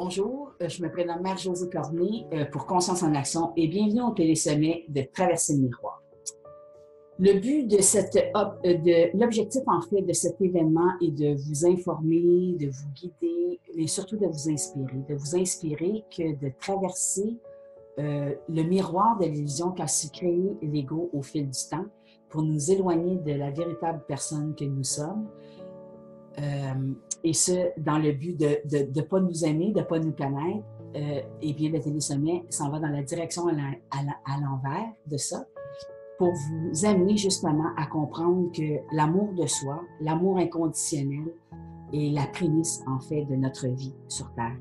Bonjour, je me prénomme Mère-Josée Cormier pour Conscience en Action et bienvenue au télésommet de Traverser le miroir. Le but de l'objectif en fait de cet événement est de vous informer, de vous guider, mais surtout de vous inspirer. De vous inspirer que de traverser le miroir de l'illusion qu'a su créer l'ego au fil du temps pour nous éloigner de la véritable personne que nous sommes. Et ce, dans le but de ne pas nous aimer, de ne pas nous connaître, eh bien, le télésommet s'en va dans la direction à l'envers de ça pour vous amener justement à comprendre que l'amour de soi, l'amour inconditionnel est la prémisse, en fait, de notre vie sur Terre.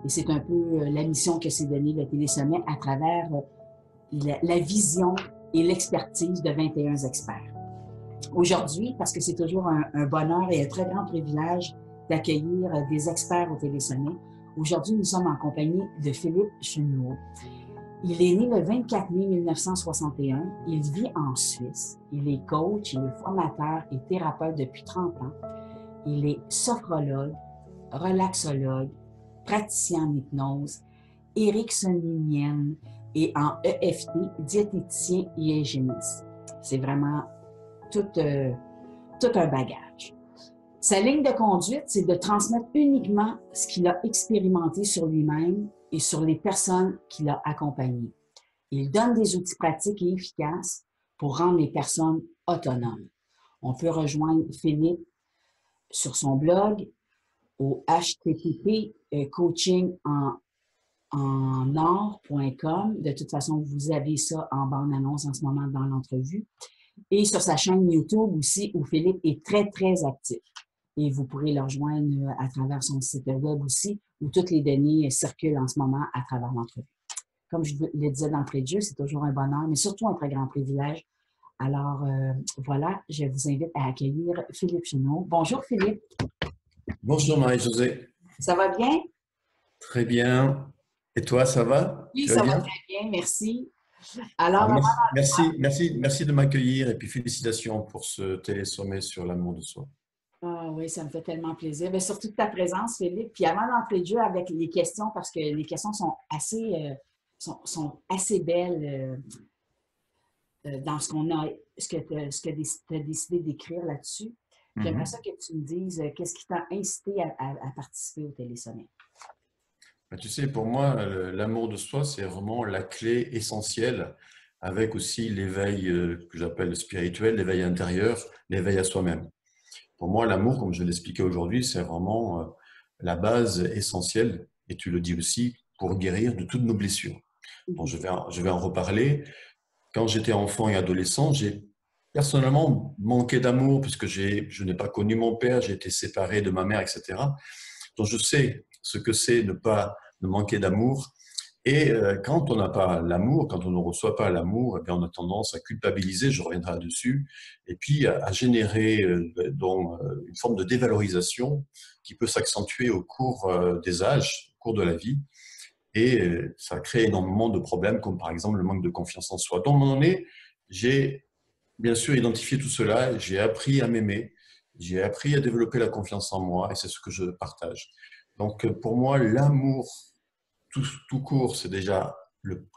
Et c'est un peu la mission que s'est donnée le télésommet à travers la vision et l'expertise de 21 experts. Aujourd'hui, parce que c'est toujours un bonheur et un très grand privilège d'accueillir des experts au télésommet, aujourd'hui, nous sommes en compagnie de Philippe Chenot. Il est né le 24 mai 1961. Il vit en Suisse. Il est coach, il est formateur et thérapeute depuis 30 ans. Il est sophrologue, relaxologue, praticien en hypnose, ericksonienne et en EFT, diététicien et hygiéniste. C'est vraiment tout un bagage. Sa ligne de conduite, c'est de transmettre uniquement ce qu'il a expérimenté sur lui-même et sur les personnes qu'il a accompagnées. Il donne des outils pratiques et efficaces pour rendre les personnes autonomes. On peut rejoindre Philippe sur son blog au http coachingenor.com. De toute façon, vous avez ça en bande-annonce en ce moment dans l'entrevue. Et sur sa chaîne YouTube aussi, où Philippe est très, très actif. Et vous pourrez le rejoindre à travers son site web aussi, où toutes les données circulent en ce moment à travers l'entrevue. Comme je le disais d'entrée de jeu, c'est toujours un bonheur, mais surtout un très grand privilège. Alors, voilà, je vous invite à accueillir Philippe Chenot. Bonjour Philippe. Bonjour Marie-Josée. Ça va bien? Très bien. Et toi, ça va? Oui, Tu vas ça va bien? très bien, merci. Alors, Merci de m'accueillir et puis félicitations pour ce télésommet sur l'amour de soi. Ah oui, ça me fait tellement plaisir. Bien, surtout de ta présence, Philippe. Puis avant d'entrer de jeu avec les questions, parce que les questions sont sont assez belles dans ce qu'on a, ce que tu as décidé d'écrire là-dessus. J'aimerais ça que tu me dises qu'est-ce qui t'a incité à participer au télésommet. Tu sais, pour moi, l'amour de soi, c'est vraiment la clé essentielle avec aussi l'éveil que j'appelle spirituel, l'éveil intérieur, l'éveil à soi-même. Pour moi, l'amour, comme je l'expliquais aujourd'hui, c'est vraiment la base essentielle, et tu le dis aussi, pour guérir de toutes nos blessures. Bon, je vais en reparler. Quand j'étais enfant et adolescent, j'ai personnellement manqué d'amour puisque je n'ai pas connu mon père, j'ai été séparé de ma mère, etc. Donc, je sais ce que c'est ne manquer d'amour. Et quand on n'a pas l'amour, quand on ne reçoit pas l'amour, eh bien, on a tendance à culpabiliser, je reviendrai là-dessus, et puis à générer une forme de dévalorisation qui peut s'accentuer au cours des âges, au cours de la vie. Et ça crée énormément de problèmes, comme par exemple le manque de confiance en soi. Donc, à un moment donné, j'ai bien sûr identifié tout cela, j'ai appris à m'aimer, j'ai appris à développer la confiance en moi, et c'est ce que je partage. Donc, pour moi, l'amour tout court, c'est déjà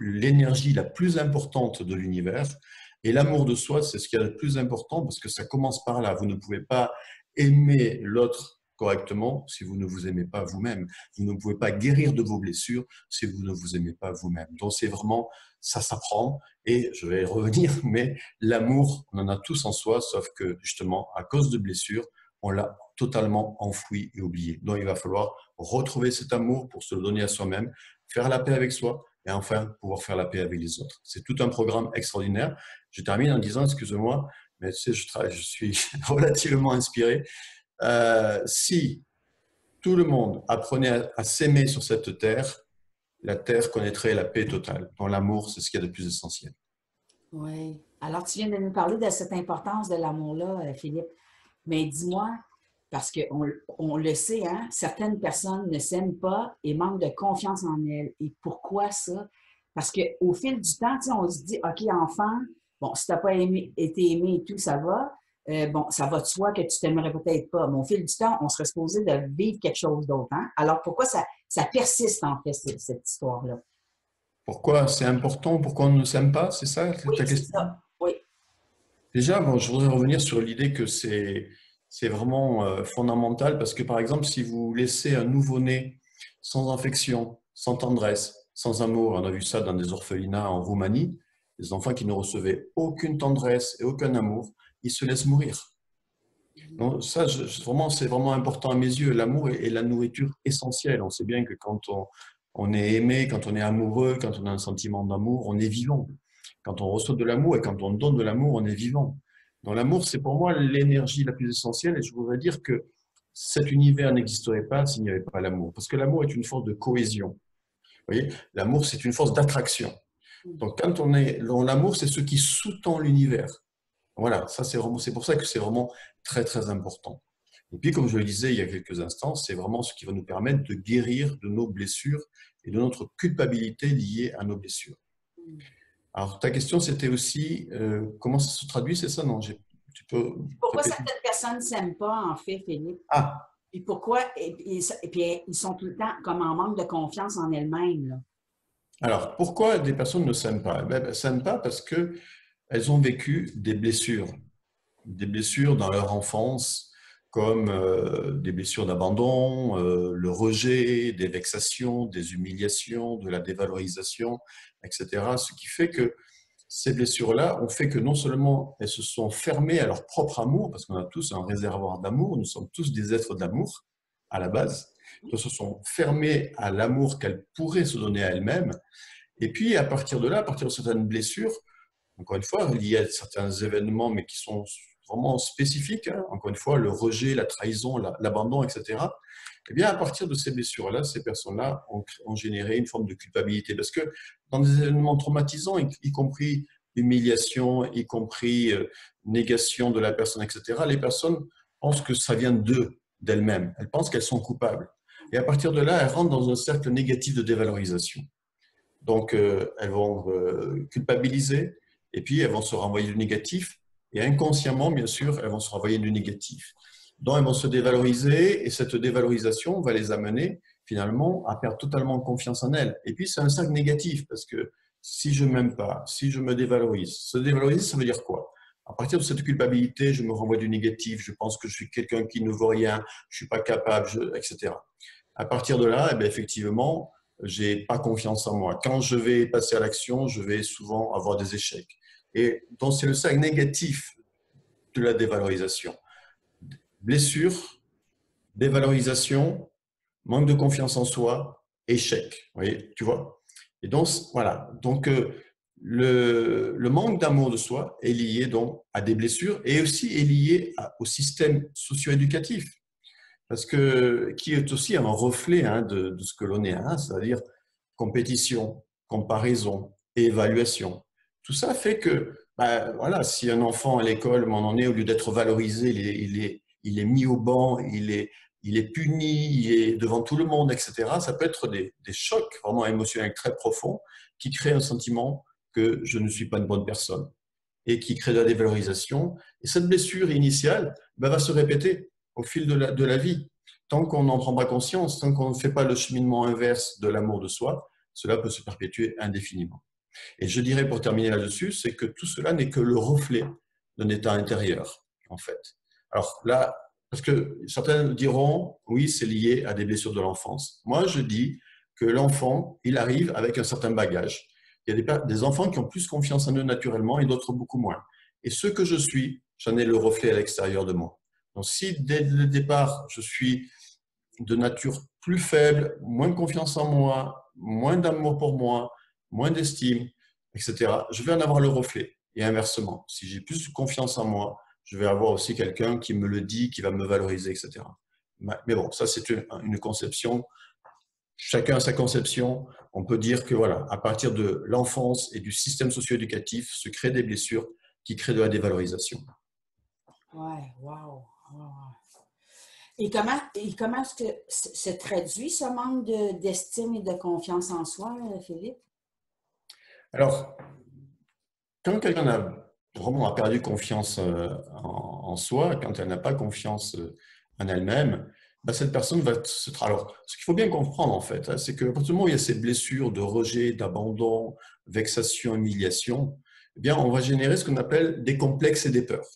l'énergie la plus importante de l'univers. Et l'amour de soi, c'est ce qui est le plus important parce que ça commence par là. Vous ne pouvez pas aimer l'autre correctement si vous ne vous aimez pas vous-même. Vous ne pouvez pas guérir de vos blessures si vous ne vous aimez pas vous-même. Donc c'est vraiment, ça s'apprend et je vais y revenir, mais l'amour, on en a tous en soi, sauf que justement, à cause de blessures, on l'a totalement enfoui et oublié. Donc il va falloir retrouver cet amour pour se le donner à soi-même, faire la paix avec soi et enfin pouvoir faire la paix avec les autres. C'est tout un programme extraordinaire. Je termine en disant, excuse-moi, mais tu sais, je suis relativement inspiré. Si tout le monde apprenait à s'aimer sur cette terre, la terre connaîtrait la paix totale. Dans l'amour, c'est ce qu'il y a de plus essentiel. Oui. Alors, tu viens de nous parler de cette importance de l'amour-là, Philippe. Mais dis-moi, parce qu'on le sait, hein, certaines personnes ne s'aiment pas et manquent de confiance en elles. Et pourquoi ça? Parce qu'au fil du temps, on se dit, OK, enfant, bon, si tu n'as pas été aimé et tout, ça va. bon, ça va de soi que tu t'aimerais peut-être pas. Mais au fil du temps, on serait supposé de vivre quelque chose d'autre. Hein? Alors, pourquoi ça persiste, en fait, cette histoire-là? Pourquoi c'est important? Pourquoi on ne s'aime pas? C'est ça Oui, ta c'est question? ça. Oui. Déjà, bon, je voudrais revenir sur l'idée que c'est vraiment fondamental parce que, par exemple, si vous laissez un nouveau-né sans affection, sans tendresse, sans amour, on a vu ça dans des orphelinats en Roumanie, des enfants qui ne recevaient aucune tendresse et aucun amour, ils se laissent mourir. Donc ça, vraiment, c'est vraiment important à mes yeux. L'amour est la nourriture essentielle. On sait bien que quand on est aimé, quand on est amoureux, quand on a un sentiment d'amour, on est vivant. Quand on reçoit de l'amour et quand on donne de l'amour, on est vivant. Donc l'amour, c'est pour moi l'énergie la plus essentielle et je voudrais dire que cet univers n'existerait pas s'il n'y avait pas l'amour. Parce que l'amour est une force de cohésion. Vous voyez, l'amour, c'est une force d'attraction. Donc quand on est dans l'amour, c'est ce qui sous-tend l'univers. Voilà, ça c'est pour ça que c'est vraiment très très important. Et puis, comme je le disais il y a quelques instants, c'est vraiment ce qui va nous permettre de guérir de nos blessures et de notre culpabilité liée à nos blessures. Alors, ta question, c'était aussi comment ça se traduit, c'est ça? Non, tu peux Pourquoi répéter? certaines personnes ne s'aiment pas, en fait, Philippe? Ah, Et pourquoi, et puis ils sont tout le temps comme en manque de confiance en elles-mêmes, là. alors pourquoi des personnes ne s'aiment pas? Eh ben, elles ne s'aiment pas parce que elles ont vécu des blessures dans leur enfance, comme des blessures d'abandon, le rejet, des vexations, des humiliations, de la dévalorisation, etc. Ce qui fait que ces blessures-là ont fait que non seulement elles se sont fermées à leur propre amour, parce qu'on a tous un réservoir d'amour, nous sommes tous des êtres d'amour à la base, elles se sont fermées à l'amour qu'elles pourraient se donner à elles-mêmes, et puis à partir de là, à partir de certaines blessures, encore une fois, liées à certains événements, mais qui sont vraiment spécifiques, hein, encore une fois, le rejet, la trahison, l'abandon, etc. Eh bien, à partir de ces blessures-là, ces personnes-là ont généré une forme de culpabilité. Parce que dans des événements traumatisants, y compris humiliation, y compris négation de la personne, etc., les personnes pensent que ça vient d'eux, d'elles-mêmes. Elles pensent qu'elles sont coupables. Et à partir de là, elles rentrent dans un cercle négatif de dévalorisation. Donc, elles vont culpabiliser et puis elles vont se renvoyer du négatif. Et inconsciemment, bien sûr, elles vont se renvoyer du négatif. Donc, elles vont se dévaloriser et cette dévalorisation va les amener finalement à perdre totalement confiance en elles. Et puis, c'est un cercle négatif parce que si je ne m'aime pas, si je me dévalorise, se dévaloriser, ça veut dire quoi? À partir de cette culpabilité, je me renvoie du négatif, je pense que je suis quelqu'un qui ne vaut rien, je ne suis pas capable, etc. À partir de là, eh bien, effectivement, j'ai pas confiance en moi. Quand je vais passer à l'action, je vais souvent avoir des échecs. Et donc, c'est le cercle négatif de la dévalorisation. Blessure, dévalorisation, manque de confiance en soi, échec. Vous voyez, tu vois? Et donc, voilà. Donc, le manque d'amour de soi est lié donc à des blessures et aussi est lié au système socio-éducatif. Parce que, qui est aussi un reflet hein, de ce que l'on est, hein, c'est-à-dire compétition, comparaison, évaluation. Tout ça fait que, bah, voilà, si un enfant à l'école, on est, au lieu d'être valorisé, il est mis au banc, il est puni, il est devant tout le monde, etc. Ça peut être des chocs vraiment émotionnels très profonds qui créent un sentiment que je ne suis pas une bonne personne et qui créent de la dévalorisation. Et cette blessure initiale bah, va se répéter au fil de la vie. Tant qu'on n'en prend pas conscience, tant qu'on ne fait pas le cheminement inverse de l'amour de soi, cela peut se perpétuer indéfiniment. Et je dirais pour terminer là-dessus, c'est que tout cela n'est que le reflet d'un état intérieur, en fait. Alors là, parce que certains diront, oui, c'est lié à des blessures de l'enfance. Moi, je dis que l'enfant, il arrive avec un certain bagage. Il y a des enfants qui ont plus confiance en eux naturellement et d'autres beaucoup moins. Et ce que je suis, j'en ai le reflet à l'extérieur de moi. Donc si dès le départ, je suis de nature plus faible, moins de confiance en moi, moins d'amour pour moi, moins d'estime, etc., je vais en avoir le reflet. Et inversement, si j'ai plus de confiance en moi, je vais avoir aussi quelqu'un qui me le dit, qui va me valoriser, etc. Mais bon, ça c'est une conception. Chacun a sa conception. On peut dire que voilà, à partir de l'enfance et du système socio-éducatif, se créent des blessures qui créent de la dévalorisation. Ouais, wow. Wow. Et comment est-ce que se traduit ce manque d'estime et de confiance en soi, Philippe? Alors, quand quelqu'un a vraiment perdu confiance en soi, quand elle n'a pas confiance en elle-même, ben, cette personne va se... Alors, ce qu'il faut bien comprendre, en fait, hein, c'est qu'à partir du moment où il y a ces blessures de rejet, d'abandon, vexation, humiliation, eh bien, on va générer ce qu'on appelle des complexes et des peurs.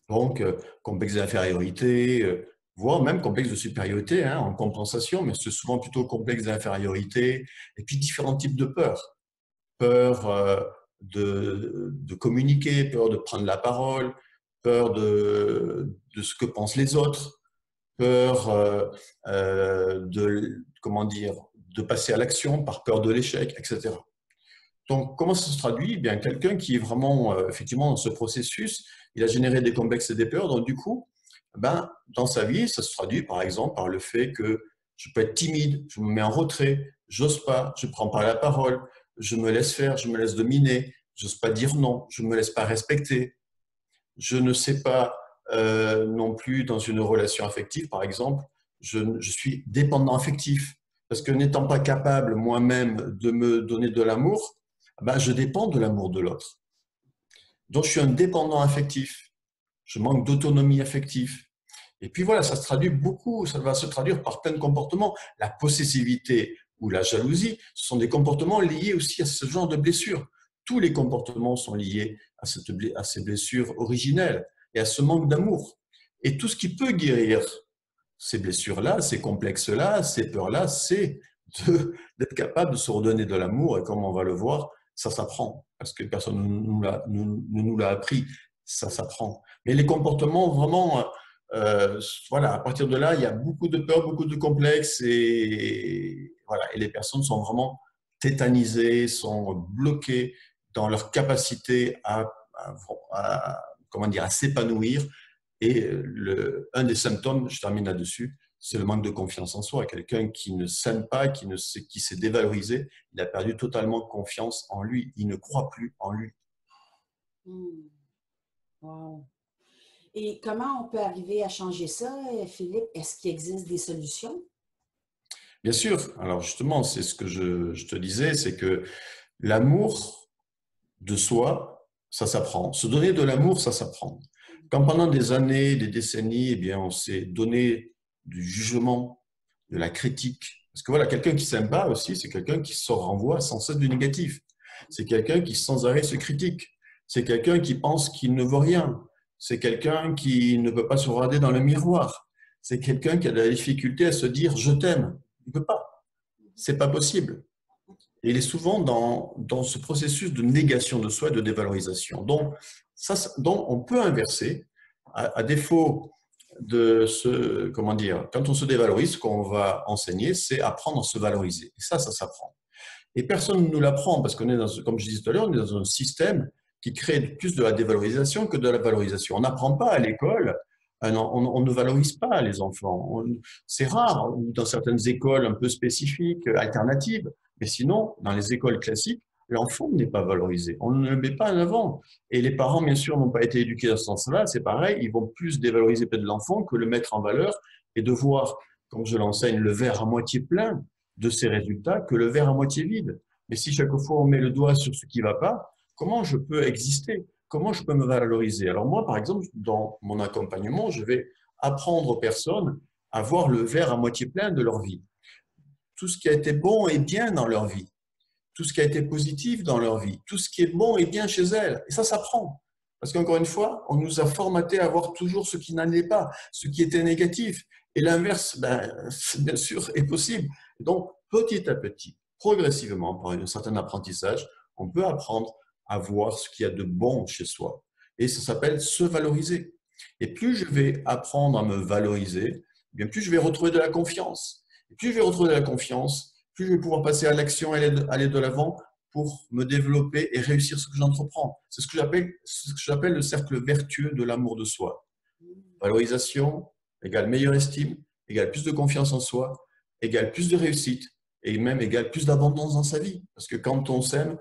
Donc, complexe d'infériorité, voire même complexe de supériorité, hein, en compensation, mais c'est souvent plutôt complexe d'infériorité, et puis différents types de peurs. Peur de communiquer, peur de prendre la parole, peur de ce que pensent les autres, peur comment dire, de passer à l'action par peur de l'échec, etc. Donc, comment ça se traduit? Eh bien, quelqu'un qui est vraiment, effectivement, dans ce processus, il a généré des complexes et des peurs. Donc, du coup, ben, dans sa vie, ça se traduit, par exemple, par le fait que je peux être timide, je me mets en retrait, j'ose pas, je ne prends pas la parole, je me laisse faire, je me laisse dominer, j'ose pas dire non, je ne me laisse pas respecter. Je ne sais pas non plus dans une relation affective, par exemple, je suis dépendant affectif. Parce que n'étant pas capable moi-même de me donner de l'amour, ben, je dépends de l'amour de l'autre. Donc, je suis un dépendant affectif. Je manque d'autonomie affective. Et puis voilà, ça se traduit beaucoup, ça va se traduire par plein de comportements. La possessivité ou la jalousie, ce sont des comportements liés aussi à ce genre de blessures. Tous les comportements sont liés à ces blessures originelles et à ce manque d'amour. Et tout ce qui peut guérir ces blessures-là, ces complexes-là, ces peurs-là, c'est d'être capable de se redonner de l'amour. Et comme on va le voir, ça s'apprend. Parce que personne ne nous l'a appris, ça s'apprend. Mais les comportements, vraiment, voilà, à partir de là, il y a beaucoup de peurs, beaucoup de complexes. Et, voilà, et les personnes sont vraiment tétanisées, sont bloquées dans leur capacité comment dire, à s'épanouir et un des symptômes, je termine là-dessus, c'est le manque de confiance en soi. Quelqu'un qui ne s'aime pas, qui s'est dévalorisé, il a perdu totalement confiance en lui. Il ne croit plus en lui. Wow. Et comment on peut arriver à changer ça, Philippe? Est-ce qu'il existe des solutions? Bien sûr. Alors justement, c'est ce que je te disais, c'est que l'amour de soi, ça s'apprend. Se donner de l'amour, ça s'apprend. Quand pendant des années, des décennies, eh bien, on s'est donné du jugement, de la critique. Parce que voilà, quelqu'un qui s'aime pas aussi, c'est quelqu'un qui se renvoie sans cesse du négatif. C'est quelqu'un qui sans arrêt se critique. C'est quelqu'un qui pense qu'il ne vaut rien. C'est quelqu'un qui ne peut pas se regarder dans le miroir. C'est quelqu'un qui a de la difficulté à se dire je t'aime. Il ne peut pas. C'est pas possible. Et il est souvent dans ce processus de négation de soi et de dévalorisation. Donc on peut inverser, à défaut de se, comment dire, quand on se dévalorise, ce qu'on va enseigner, c'est apprendre à se valoriser. Et ça s'apprend. Et personne ne nous l'apprend parce qu'on est dans, comme je disais tout à l'heure, on est dans un système qui crée plus de la dévalorisation que de la valorisation. On n'apprend pas à l'école, on ne valorise pas les enfants. C'est rare, dans certaines écoles un peu spécifiques, alternatives, mais sinon, dans les écoles classiques, l'enfant n'est pas valorisé. On ne le met pas en avant. Et les parents, bien sûr, n'ont pas été éduqués dans ce sens-là. C'est pareil, ils vont plus dévaloriser peut-être l'enfant que le mettre en valeur et de voir, comme je l'enseigne, le verre à moitié plein de ses résultats que le verre à moitié vide. Mais si chaque fois on met le doigt sur ce qui ne va pas, comment je peux exister? Comment je peux me valoriser? Alors moi, par exemple, dans mon accompagnement, je vais apprendre aux personnes à voir le verre à moitié plein de leur vie. Tout ce qui a été bon et bien dans leur vie. Tout ce qui a été positif dans leur vie. Tout ce qui est bon et bien chez elles. Et ça s'apprend. Parce qu'encore une fois, on nous a formaté à voir toujours ce qui n'allait pas, ce qui était négatif. Et l'inverse, ben, bien sûr, est possible. Donc, petit à petit, progressivement, par un certain apprentissage, on peut apprendre à voir ce qu'il y a de bon chez soi. Et ça s'appelle se valoriser. Et plus je vais apprendre à me valoriser, bien plus je vais retrouver de la confiance. Et plus je vais retrouver de la confiance, plus je vais pouvoir passer à l'action et aller de l'avant pour me développer et réussir ce que j'entreprends. C'est ce que j'appelle le cercle vertueux de l'amour de soi. Valorisation égale meilleure estime, égale plus de confiance en soi, égale plus de réussite et même égale plus d'abondance dans sa vie. Parce que quand on s'aime,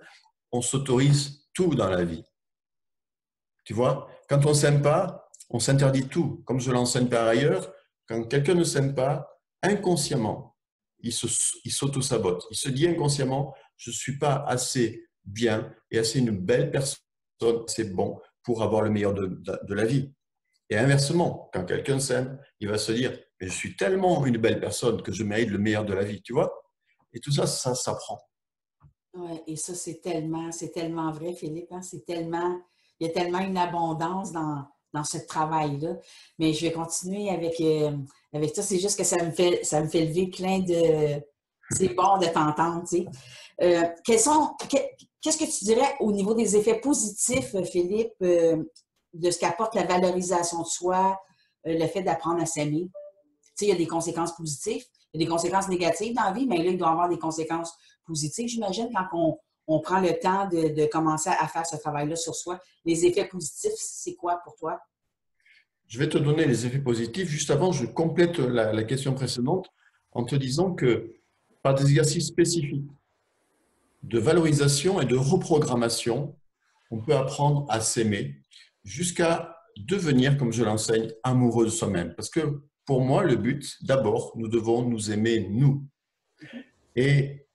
on s'autorise tout dans la vie. Tu vois, quand on ne s'aime pas, on s'interdit tout. Comme je l'enseigne par ailleurs, quand quelqu'un ne s'aime pas, inconsciemment, il s'auto-sabote. Il se dit inconsciemment, je ne suis pas assez bien et assez une belle personne, c'est bon pour avoir le meilleur de la vie. Et inversement, quand quelqu'un s'aime, il va se dire, mais je suis tellement une belle personne que je mérite le meilleur de la vie, tu vois? Et tout ça, ça s'apprend. Ouais, et ça, c'est tellement vrai, Philippe, hein? Il y a tellement une abondance dans ce travail-là. Mais je vais continuer avec ça. C'est juste que ça me fait lever plein de. C'est bon de t'entendre, tu sais. Qu'est-ce que tu dirais au niveau des effets positifs, Philippe, de ce qu'apporte la valorisation de soi, le fait d'apprendre à s'aimer? Tu sais, il y a des conséquences positives, il y a des conséquences négatives dans la vie, mais là, il doit y avoir des conséquences positives, j'imagine, quand on prend le temps de commencer à faire ce travail-là sur soi. Les effets positifs, c'est quoi pour toi? Je vais te donner les effets positifs. Juste avant, je complète la question précédente en te disant que par des exercices spécifiques de valorisation et de reprogrammation, on peut apprendre à s'aimer jusqu'à devenir, comme je l'enseigne, amoureux de soi-même. Parce que pour moi, le but, d'abord, nous devons nous aimer nous. Et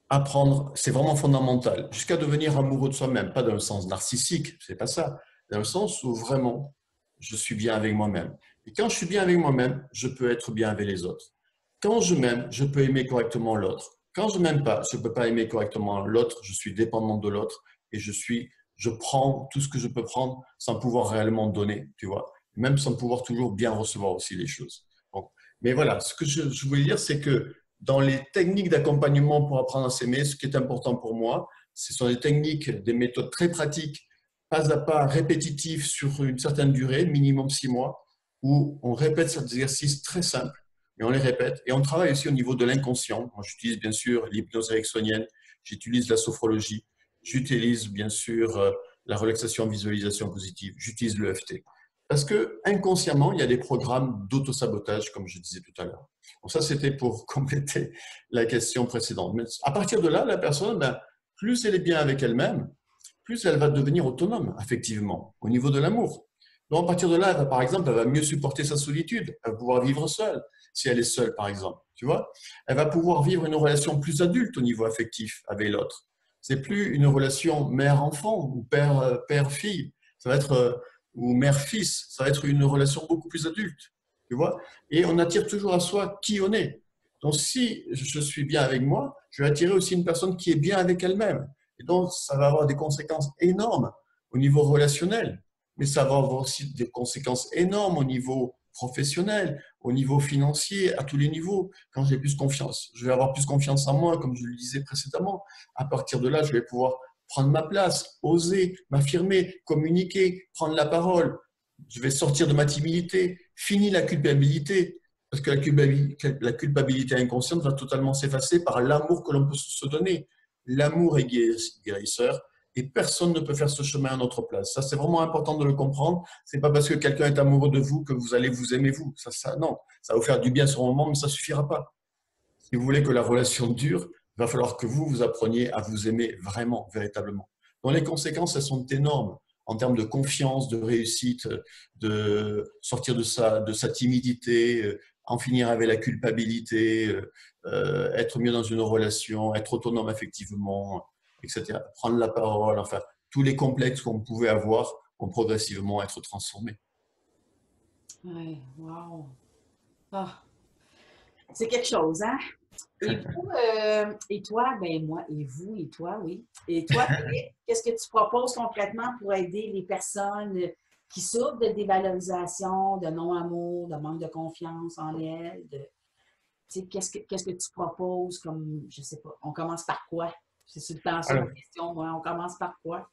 apprendre, c'est vraiment fondamental, jusqu'à devenir amoureux de soi-même, pas dans le sens narcissique, c'est pas ça, dans le sens où vraiment je suis bien avec moi-même. Et quand je suis bien avec moi-même, je peux être bien avec les autres. Quand je m'aime, je peux aimer correctement l'autre. Quand je m'aime pas, je ne peux pas aimer correctement l'autre, je suis dépendant de l'autre et je prends tout ce que je peux prendre sans pouvoir réellement donner, tu vois, même sans pouvoir toujours bien recevoir aussi les choses. Bon. Mais voilà, ce que je voulais dire, c'est que dans les techniques d'accompagnement pour apprendre à s'aimer, ce qui est important pour moi, ce sont des techniques, des méthodes très pratiques, pas à pas, répétitifs sur une certaine durée, minimum 6 mois, où on répète ces exercices très simples, et on les répète. Et on travaille aussi au niveau de l'inconscient. Moi, j'utilise bien sûr l'hypnose ericksonienne, j'utilise la sophrologie, j'utilise bien sûr la relaxation visualisation positive, j'utilise l'EFT. Parce que inconsciemment, il y a des programmes d'autosabotage, comme je disais tout à l'heure. Donc ça, c'était pour compléter la question précédente. Mais à partir de là, la personne, ben, plus elle est bien avec elle-même, plus elle va devenir autonome, effectivement, au niveau de l'amour. Donc à partir de là, par exemple, elle va mieux supporter sa solitude, elle va pouvoir vivre seule, si elle est seule, par exemple. Tu vois, elle va pouvoir vivre une relation plus adulte au niveau affectif avec l'autre. C'est plus une relation mère-enfant ou père-fille. Ça va être ou mère-fils, ça va être une relation beaucoup plus adulte, tu vois. Et on attire toujours à soi qui on est. Donc, si je suis bien avec moi, je vais attirer aussi une personne qui est bien avec elle-même. Et donc, ça va avoir des conséquences énormes au niveau relationnel, mais ça va avoir aussi des conséquences énormes au niveau professionnel, au niveau financier, à tous les niveaux. Quand j'ai plus confiance, je vais avoir plus confiance en moi, comme je le disais précédemment. À partir de là, je vais pouvoir prendre ma place, oser, m'affirmer, communiquer, prendre la parole. Je vais sortir de ma timidité, fini la culpabilité, parce que la culpabilité inconsciente va totalement s'effacer par l'amour que l'on peut se donner. L'amour est guérisseur et personne ne peut faire ce chemin à notre place. Ça, c'est vraiment important de le comprendre. C'est pas parce que quelqu'un est amoureux de vous que vous allez vous aimer vous. Non, ça va vous faire du bien sur le moment, mais ça suffira pas. Si vous voulez que la relation dure, il va falloir que vous appreniez à vous aimer vraiment, véritablement. Donc les conséquences, elles sont énormes en termes de confiance, de réussite, de sortir de sa timidité, en finir avec la culpabilité, être mieux dans une relation, être autonome effectivement, etc. Prendre la parole, enfin, tous les complexes qu'on pouvait avoir vont progressivement être transformés. Oui, wow. Ah, c'est quelque chose, hein? Et vous, et toi, ben moi, et vous, et toi, oui. Et toi, Philippe, qu'est-ce que tu proposes concrètement pour aider les personnes qui souffrent de dévalorisation, de non-amour, de manque de confiance en elles? Tu sais, qu'est-ce que tu proposes comme, je sais pas, on commence par quoi? C'est tout le temps ça ma Alors, question, moi. On commence par quoi?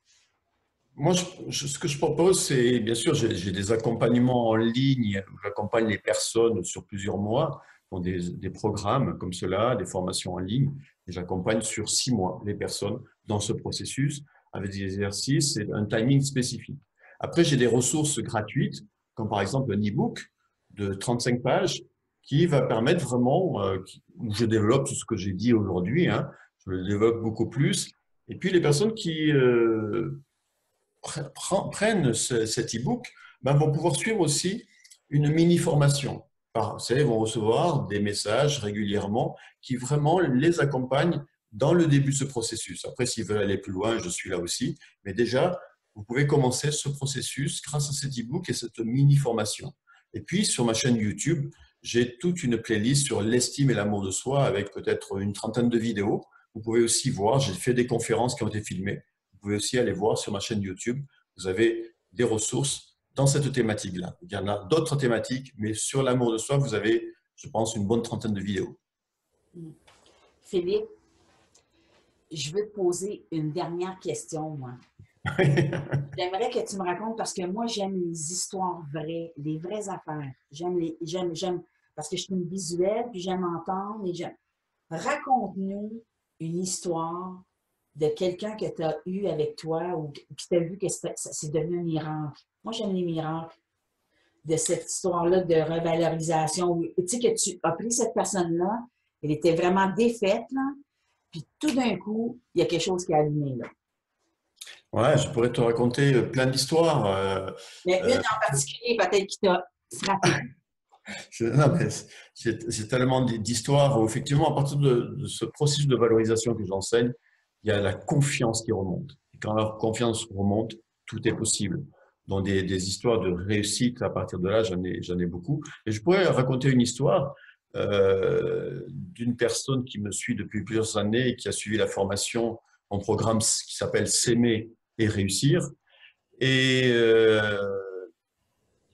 moi, ce que je propose, c'est, bien sûr, j'ai des accompagnements en ligne où j'accompagne les personnes sur plusieurs mois, dans des programmes comme cela, des formations en ligne, et j'accompagne sur 6 mois les personnes dans ce processus avec des exercices et un timing spécifique. Après, j'ai des ressources gratuites, comme par exemple un e-book de 35 pages qui va permettre vraiment, où je développe tout ce que j'ai dit aujourd'hui, hein, je le développe beaucoup plus. Et puis, les personnes qui prennent cet e-book, ben, vont pouvoir suivre aussi une mini-formation. Vous savez, ils vont recevoir des messages régulièrement qui vraiment les accompagnent dans le début de ce processus. Après, s'ils veulent aller plus loin, je suis là aussi. Mais déjà, vous pouvez commencer ce processus grâce à cet e-book et cette mini-formation. Et puis, sur ma chaîne YouTube, j'ai toute une playlist sur l'estime et l'amour de soi avec peut-être une trentaine de vidéos. Vous pouvez aussi voir, j'ai fait des conférences qui ont été filmées. Vous pouvez aussi aller voir sur ma chaîne YouTube. Vous avez des ressources dans cette thématique-là. Il y en a d'autres thématiques, mais sur l'amour de soi, vous avez, je pense, une bonne trentaine de vidéos. Philippe, je veux te poser une dernière question, moi. J'aimerais que tu me racontes, parce que moi, j'aime les histoires vraies, les vraies affaires. J'aime, parce que je suis une visuelle, puis j'aime entendre. Raconte-nous une histoire de quelqu'un que tu as eu avec toi, ou puis tu as vu que c'est devenu un miracle. Moi, j'aime les miracles de cette histoire-là de revalorisation. Tu sais, que tu as pris cette personne-là, elle était vraiment défaite, là, puis tout d'un coup, il y a quelque chose qui a allumé, là. Ouais, je pourrais te raconter plein d'histoires. Mais une en particulier, peut-être, qui t'a frappé. Non, mais j'ai tellement d'histoires où, effectivement, à partir de ce processus de valorisation que j'enseigne, il y a la confiance qui remonte. Et quand la confiance remonte, tout est possible. Donc, des histoires de réussite, à partir de là, j'en ai beaucoup. Et je pourrais raconter une histoire d'une personne qui me suit depuis plusieurs années et qui a suivi la formation en programme qui s'appelle S'aimer et réussir. Et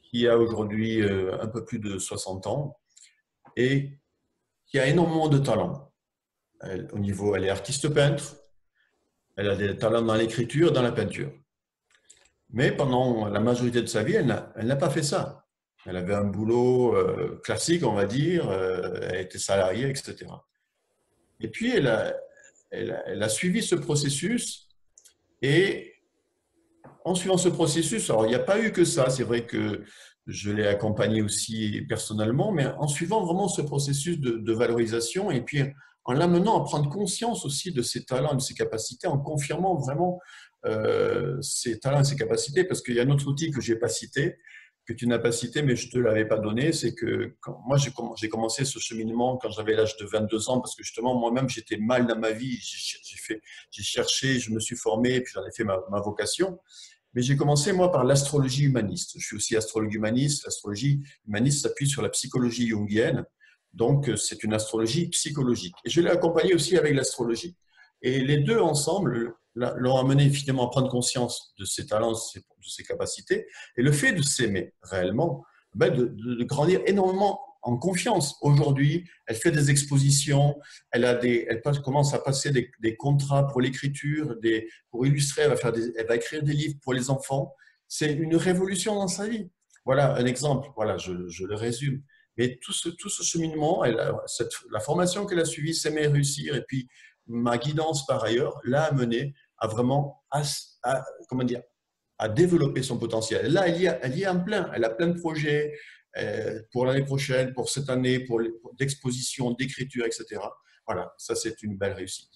qui a aujourd'hui un peu plus de 60 ans et qui a énormément de talent. Elle est artiste peintre, elle a des talents dans l'écriture et dans la peinture. Mais pendant la majorité de sa vie, elle n'a pas fait ça. Elle avait un boulot classique, on va dire, elle était salariée, etc. Et puis, elle a suivi ce processus et en suivant ce processus, alors il n'y a pas eu que ça, c'est vrai que je l'ai accompagné aussi personnellement, mais en suivant vraiment ce processus de valorisation et puis en l'amenant à prendre conscience aussi de ses talents et de ses capacités, en confirmant vraiment ses talents et ses capacités, parce qu'il y a un autre outil que je n'ai pas cité, que tu n'as pas cité, mais je ne te l'avais pas donné, c'est que moi j'ai commencé ce cheminement quand j'avais l'âge de 22 ans, parce que justement moi-même j'étais mal dans ma vie, j'ai cherché, je me suis formé, et puis j'en ai fait ma vocation. Mais j'ai commencé, moi, par l'astrologie humaniste. Je suis aussi astrologue humaniste. L'astrologie humaniste s'appuie sur la psychologie jungienne. Donc, c'est une astrologie psychologique. Et je l'ai accompagné aussi avec l'astrologie. Et les deux ensemble l'ont amené finalement à prendre conscience de ses talents, de ses capacités. Et le fait de s'aimer réellement, de grandir énormément en confiance. Aujourd'hui, elle fait des expositions, elle commence à passer des contrats pour l'écriture, pour illustrer, elle va écrire des livres pour les enfants. C'est une révolution dans sa vie. Voilà un exemple, voilà, je le résume. Mais tout ce cheminement, la formation qu'elle a suivie, S'aimer et réussir, et puis ma guidance par ailleurs, l'a amenée à vraiment, comment dire, à développer son potentiel. Là, elle y est en plein. Elle a plein de projets pour l'année prochaine, pour cette année, pour d'exposition, d'écriture, etc. Voilà, ça, c'est une belle réussite.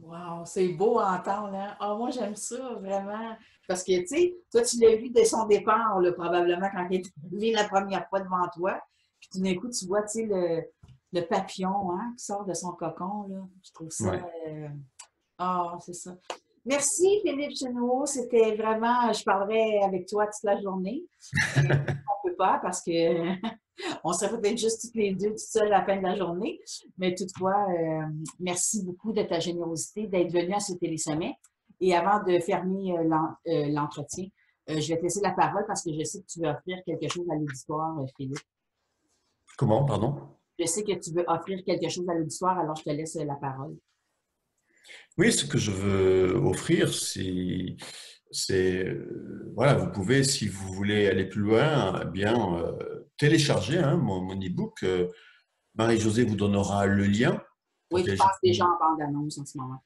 Wow, c'est beau à entendre, hein? Ah, moi, j'aime ça, vraiment. Parce que, tu sais, toi, tu l'as vu dès son départ, là, probablement, quand il est arrivé la première fois devant toi. Puis tout d'un coup, tu vois, tu sais, le papillon, hein, qui sort de son cocon, là. Je trouve ça... Ouais. c'est ça. Merci, Philippe Chenot. C'était vraiment... Je parlerai avec toi toute la journée. On ne peut pas parce que on serait peut-être juste toutes les deux, toutes seules à la fin de la journée. Mais toutefois, merci beaucoup de ta générosité, d'être venu à ce télésommet. Et avant de fermer l'entretien, je vais te laisser la parole parce que je sais que tu veux offrir quelque chose à l'auditoire, Philippe. Comment, pardon? Je sais que tu veux offrir quelque chose à l'auditoire, alors je te laisse la parole. Oui, ce que je veux offrir, voilà, vous pouvez, si vous voulez aller plus loin, bien télécharger mon e-book. Marie-Josée vous donnera le lien. Oui, qui passe déjà en bande-annonce en ce moment.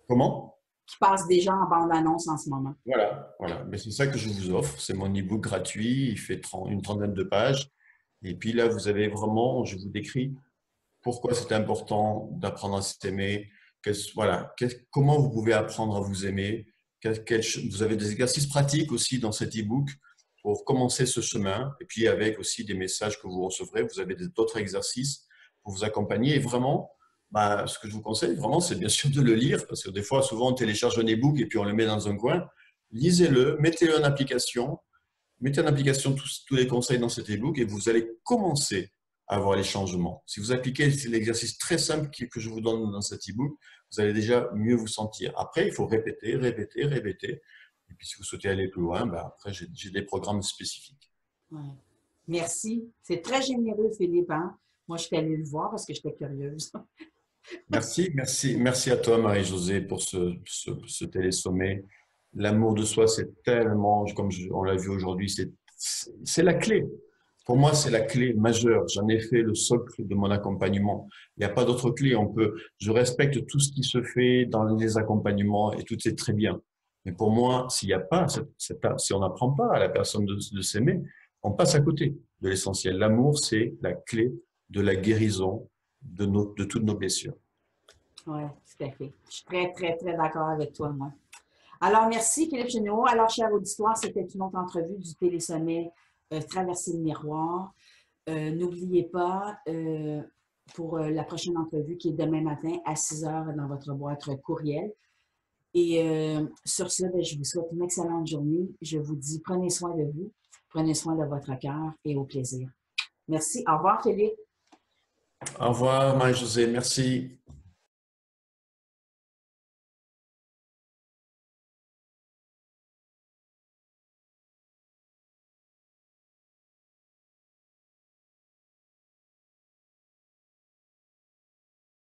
Comment? Qui passe déjà en bande-annonce en ce moment. Voilà. Mais c'est ça que je vous offre. C'est mon e-book gratuit. Il fait une trentaine de pages. Et puis là, vous avez vraiment, je vous décris pourquoi c'est important d'apprendre à s'aimer. Voilà, comment vous pouvez apprendre à vous aimer. Vous avez des exercices pratiques aussi dans cet e-book pour commencer ce chemin. Et puis avec aussi des messages que vous recevrez. Vous avez d'autres exercices pour vous accompagner. Et vraiment, ce que je vous conseille, vraiment, c'est bien sûr de le lire. Parce que des fois, souvent, on télécharge un e-book et puis on le met dans un coin. lisez-le, mettez-le en application, mettez en application tous les conseils dans cet e-book et vous allez commencer à voir les changements. Si vous appliquez l'exercice très simple que je vous donne dans cet e-book, vous allez déjà mieux vous sentir. Après, il faut répéter, répéter, répéter. Et puis, si vous souhaitez aller plus loin, ben après, j'ai des programmes spécifiques. Ouais. Merci. C'est très généreux, Philippe. Hein? Moi, je suis allée le voir parce que j'étais curieuse. Merci, merci, merci à toi, Marie-Josée, pour ce télésommet. L'amour de soi, c'est tellement, comme on l'a vu aujourd'hui, c'est la clé. Pour moi, c'est la clé majeure. J'en ai fait le socle de mon accompagnement. Il n'y a pas d'autre clé. Je respecte tout ce qui se fait dans les accompagnements et tout c'est très bien. Mais pour moi, s'il n'y a pas, si on n'apprend pas à la personne de s'aimer, on passe à côté de l'essentiel. L'amour, c'est la clé de la guérison de toutes nos blessures. Oui, tout à fait. Je suis très, très, très d'accord avec toi, moi. Alors, merci, Philippe Chéneau. Alors, cher auditoire, c'était une autre entrevue du Télésommet Traverser le miroir. N'oubliez pas, pour la prochaine entrevue qui est demain matin à 6 heures dans votre boîte courriel. Et sur ce, ben, je vous souhaite une excellente journée. Je vous dis, prenez soin de vous, prenez soin de votre cœur et au plaisir. Merci. Au revoir, Philippe. Au revoir, Marie-Josée. Merci.